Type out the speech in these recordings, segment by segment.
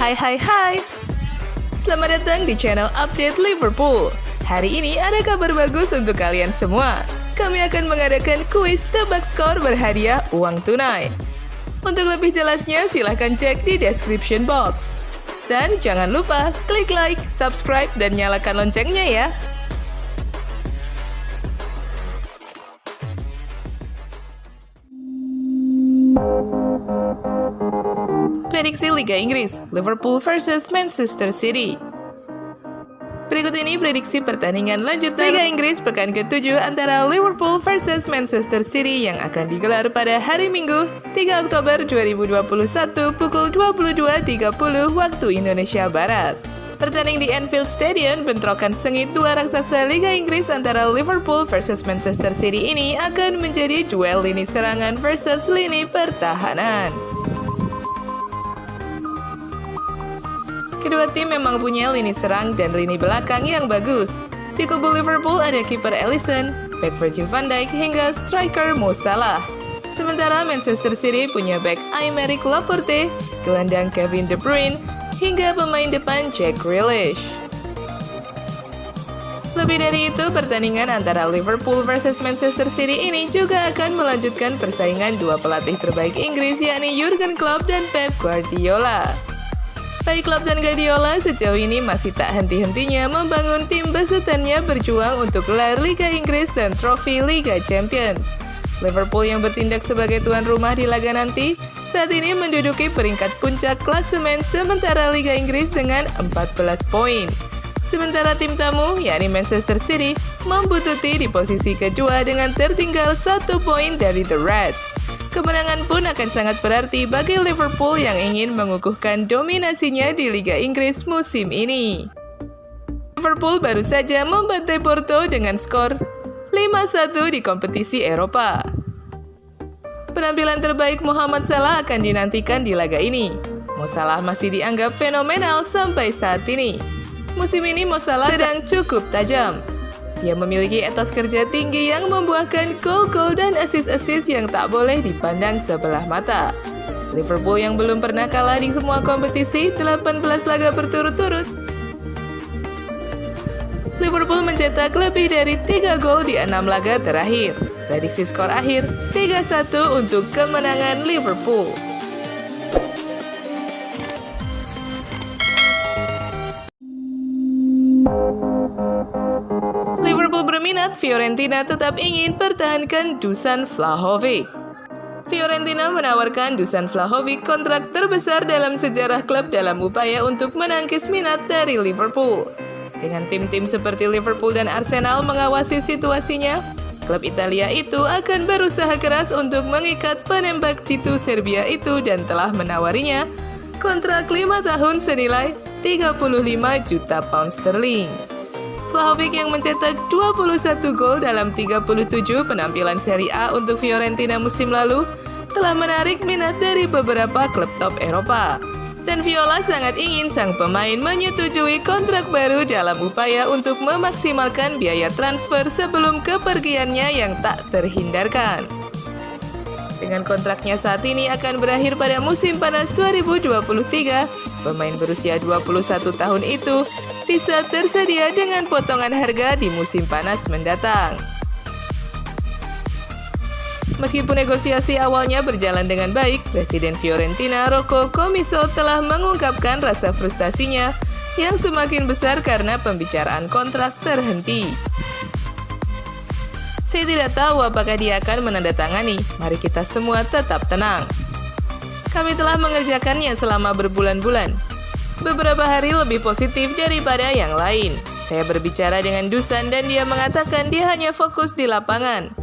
Hai. Selamat datang di channel Update Liverpool. Hari ini ada kabar bagus untuk kalian semua. Kami akan mengadakan kuis tebak skor berhadiah uang tunai. Untuk lebih jelasnya silahkan cek di description box. Dan jangan lupa klik like, subscribe, dan nyalakan loncengnya ya. Prediksi Liga Inggris, Liverpool versus Manchester City. Berikut ini prediksi pertandingan lanjutan Liga Inggris pekan ke-7 antara Liverpool versus Manchester City yang akan digelar pada hari Minggu, 3 Oktober 2021 pukul 22.30 waktu Indonesia Barat. Bertanding di Anfield Stadium, bentrokan sengit dua raksasa Liga Inggris antara Liverpool versus Manchester City ini akan menjadi duel lini serangan versus lini pertahanan. Kedua tim memang punya lini serang dan lini belakang yang bagus. Di kubu Liverpool ada kiper Alisson, bek Virgil van Dijk hingga striker Mo Salah. Sementara Manchester City punya bek Aymeric Laporte, gelandang Kevin De Bruyne, hingga pemain depan Jack Grealish. Lebih dari itu, pertandingan antara Liverpool versus Manchester City ini juga akan melanjutkan persaingan dua pelatih terbaik Inggris yakni Jurgen Klopp dan Pep Guardiola. Baik Klopp dan Guardiola sejauh ini masih tak henti-hentinya membangun tim besutannya berjuang untuk gelar Liga Inggris dan trofi Liga Champions. Liverpool yang bertindak sebagai tuan rumah di laga nanti, saat ini menduduki peringkat puncak klasemen sementara Liga Inggris dengan 14 poin. Sementara tim tamu, yakni Manchester City, membututi di posisi kedua dengan tertinggal 1 poin dari The Reds. Kemenangan pun akan sangat berarti bagi Liverpool yang ingin mengukuhkan dominasinya di Liga Inggris musim ini. Liverpool baru saja membantai Porto dengan skor 5-1 di kompetisi Eropa. Penampilan terbaik Mohamed Salah akan dinantikan di laga ini. Mo Salah masih dianggap fenomenal sampai saat ini. Musim ini Mo Salah sedang cukup tajam. Dia memiliki etos kerja tinggi yang membuahkan gol-gol dan assist-assist yang tak boleh dipandang sebelah mata. Liverpool yang belum pernah kalah di semua kompetisi 18 laga berturut-turut. Liverpool mencetak lebih dari 3 gol di 6 laga terakhir. Prediksi skor akhir 3-1 untuk kemenangan Liverpool. Liverpool berminat, Fiorentina tetap ingin pertahankan Dusan Vlahovic. Fiorentina menawarkan Dusan Vlahovic kontrak terbesar dalam sejarah klub dalam upaya untuk menangkis minat dari Liverpool. Dengan tim-tim seperti Liverpool dan Arsenal mengawasi situasinya, klub Italia itu akan berusaha keras untuk mengikat penembak jitu Serbia itu dan telah menawarinya kontrak 5 tahun senilai 35 juta pound sterling. Vlahovic yang mencetak 21 gol dalam 37 penampilan Serie A untuk Fiorentina musim lalu telah menarik minat dari beberapa klub top Eropa. Dan Viola sangat ingin sang pemain menyetujui kontrak baru dalam upaya untuk memaksimalkan biaya transfer sebelum kepergiannya yang tak terhindarkan. Dengan kontraknya saat ini akan berakhir pada musim panas 2023, pemain berusia 21 tahun itu bisa tersedia dengan potongan harga di musim panas mendatang. Meskipun negosiasi awalnya berjalan dengan baik, Presiden Fiorentina Rocco Commisso telah mengungkapkan rasa frustasinya yang semakin besar karena pembicaraan kontrak terhenti. Saya tidak tahu apakah dia akan menandatangani. Mari kita semua tetap tenang. Kami telah mengerjakannya selama berbulan-bulan. Beberapa hari lebih positif daripada yang lain. Saya berbicara dengan Dusan dan dia mengatakan dia hanya fokus di lapangan.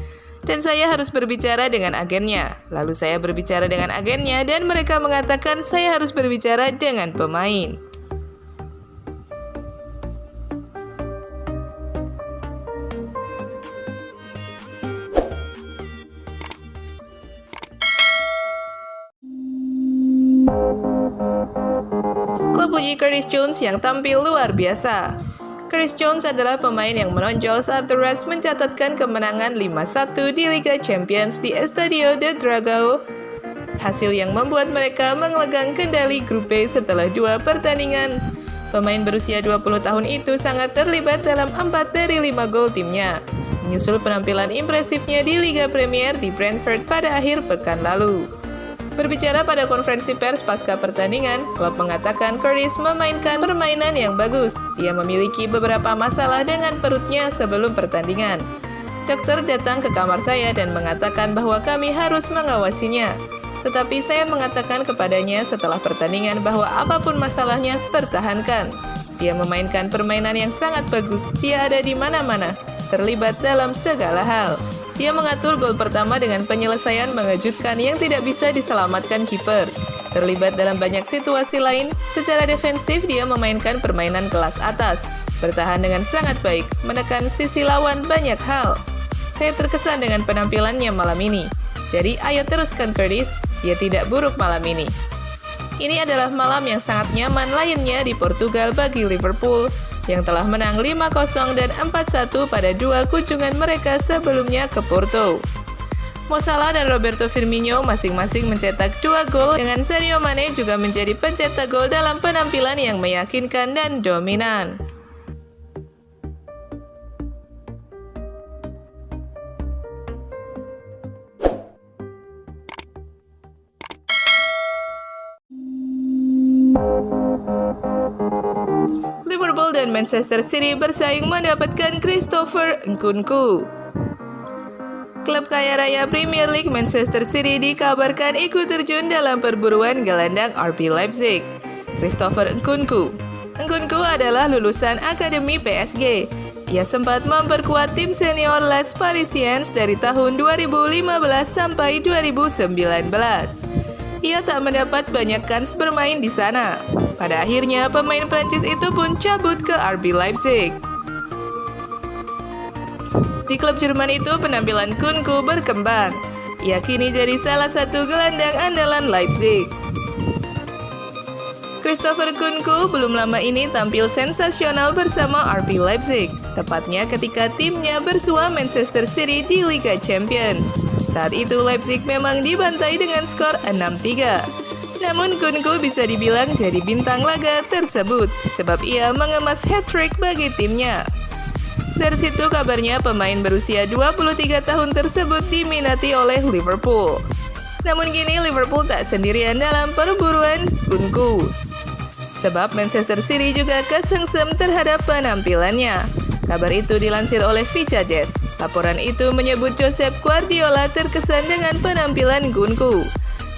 Dan saya harus berbicara dengan agennya. Lalu saya berbicara dengan agennya dan mereka mengatakan saya harus berbicara dengan pemain. Klub puji Curtis Jones yang tampil luar biasa. Curtis Jones adalah pemain yang menonjol saat The Reds mencatatkan kemenangan 5-1 di Liga Champions di Estadio de Dragao hasil yang membuat mereka memegang kendali grup B setelah 2 pertandingan. Pemain berusia 20 tahun itu sangat terlibat dalam 4 dari 5 gol timnya, menyusul penampilan impresifnya di Liga Premier di Brentford pada akhir pekan lalu. Berbicara pada konferensi pers pasca pertandingan, Klopp mengatakan Curtis memainkan permainan yang bagus. Dia memiliki beberapa masalah dengan perutnya sebelum pertandingan. Dokter datang ke kamar saya dan mengatakan bahwa kami harus mengawasinya. Tetapi saya mengatakan kepadanya setelah pertandingan bahwa apapun masalahnya, pertahankan. Dia memainkan permainan yang sangat bagus. Dia ada di mana-mana, terlibat dalam segala hal. Dia mengatur gol pertama dengan penyelesaian mengejutkan yang tidak bisa diselamatkan kiper. Terlibat dalam banyak situasi lain, secara defensif dia memainkan permainan kelas atas. Bertahan dengan sangat baik, menekan sisi lawan banyak hal. Saya terkesan dengan penampilannya malam ini. Jadi ayo teruskan Curtis. Dia tidak buruk malam ini. Ini adalah malam yang sangat nyaman lainnya di Portugal bagi Liverpool yang telah menang 5-0 dan 4-1 pada 2 kunjungan mereka sebelumnya ke Porto. Mo Salah dan Roberto Firmino masing-masing mencetak 2 gol, dengan Sadio Mane juga menjadi pencetak gol dalam penampilan yang meyakinkan dan dominan. Liverpool dan Manchester City bersaing mendapatkan Christopher Nkunku. Klub kaya raya Premier League Manchester City dikabarkan ikut terjun dalam perburuan gelandang RB Leipzig, Christopher Nkunku. Nkunku adalah lulusan Akademi PSG. Ia sempat memperkuat tim senior Les Parisiens dari tahun 2015 sampai 2019. Ia tak mendapat banyak kans bermain di sana. Pada akhirnya, pemain Prancis itu pun cabut ke RB Leipzig. Di klub Jerman itu, penampilan Nkunku berkembang. Ia kini jadi salah satu gelandang andalan Leipzig. Christopher Nkunku belum lama ini tampil sensasional bersama RB Leipzig, tepatnya ketika timnya bersua Manchester City di Liga Champions. Saat itu Leipzig memang dibantai dengan skor 6-3. Namun Nkunku bisa dibilang jadi bintang laga tersebut, sebab ia mengemas hat-trick bagi timnya. Dari situ kabarnya pemain berusia 23 tahun tersebut diminati oleh Liverpool. Namun kini Liverpool tak sendirian dalam perburuan Nkunku, sebab Manchester City juga kesengsem terhadap penampilannya. Kabar itu dilansir oleh Vicajes. Laporan itu menyebut Josep Guardiola terkesan dengan penampilan Nkunku.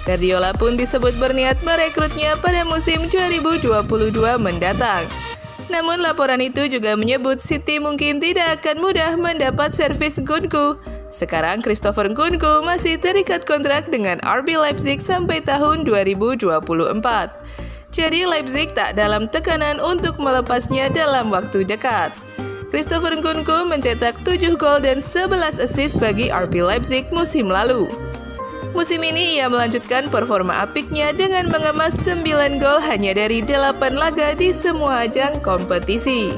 Guardiola pun disebut berniat merekrutnya pada musim 2022 mendatang. Namun laporan itu juga menyebut City mungkin tidak akan mudah mendapat servis Nkunku. Sekarang Christopher Nkunku masih terikat kontrak dengan RB Leipzig sampai tahun 2024. Jadi Leipzig tak dalam tekanan untuk melepasnya dalam waktu dekat. Christopher Nkunku mencetak 7 gol dan 11 assist bagi RB Leipzig musim lalu. Musim ini ia melanjutkan performa apiknya dengan mengemas 9 gol hanya dari 8 laga di semua ajang kompetisi.